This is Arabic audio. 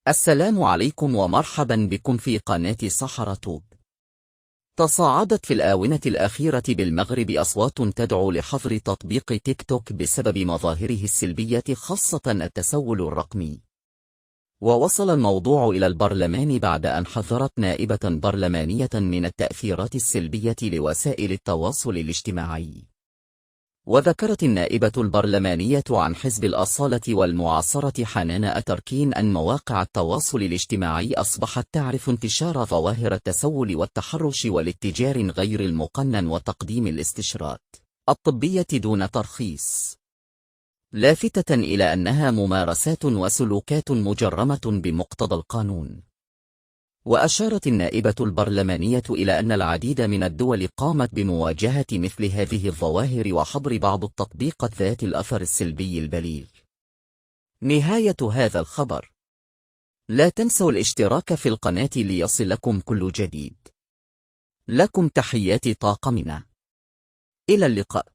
السلام عليكم ومرحبا بكم في قناة سحر توب. تصاعدت في الآونة الأخيرة بالمغرب أصوات تدعو لحظر تطبيق تيك توك بسبب مظاهره السلبية خاصة التسول الرقمي. ووصل الموضوع إلى البرلمان بعد أن حذرت نائبة برلمانية من التأثيرات السلبية لوسائل التواصل الاجتماعي. وذكرت النائبة البرلمانية عن حزب الأصالة والمعاصرة حنان أتركين أن مواقع التواصل الاجتماعي أصبحت تعرف انتشار ظواهر التسول والتحرش والاتجار غير المقنن وتقديم الاستشارات الطبية دون ترخيص، لافتة إلى أنها ممارسات وسلوكات مجرمة بمقتضى القانون. وأشارت النائبة البرلمانية إلى أن العديد من الدول قامت بمواجهة مثل هذه الظواهر وحظر بعض التطبيقات ذات الأثر السلبي البليغ. نهاية هذا الخبر. لا تنسوا الاشتراك في القناة ليصلكم كل جديد. لكم تحيات طاقمنا. إلى اللقاء.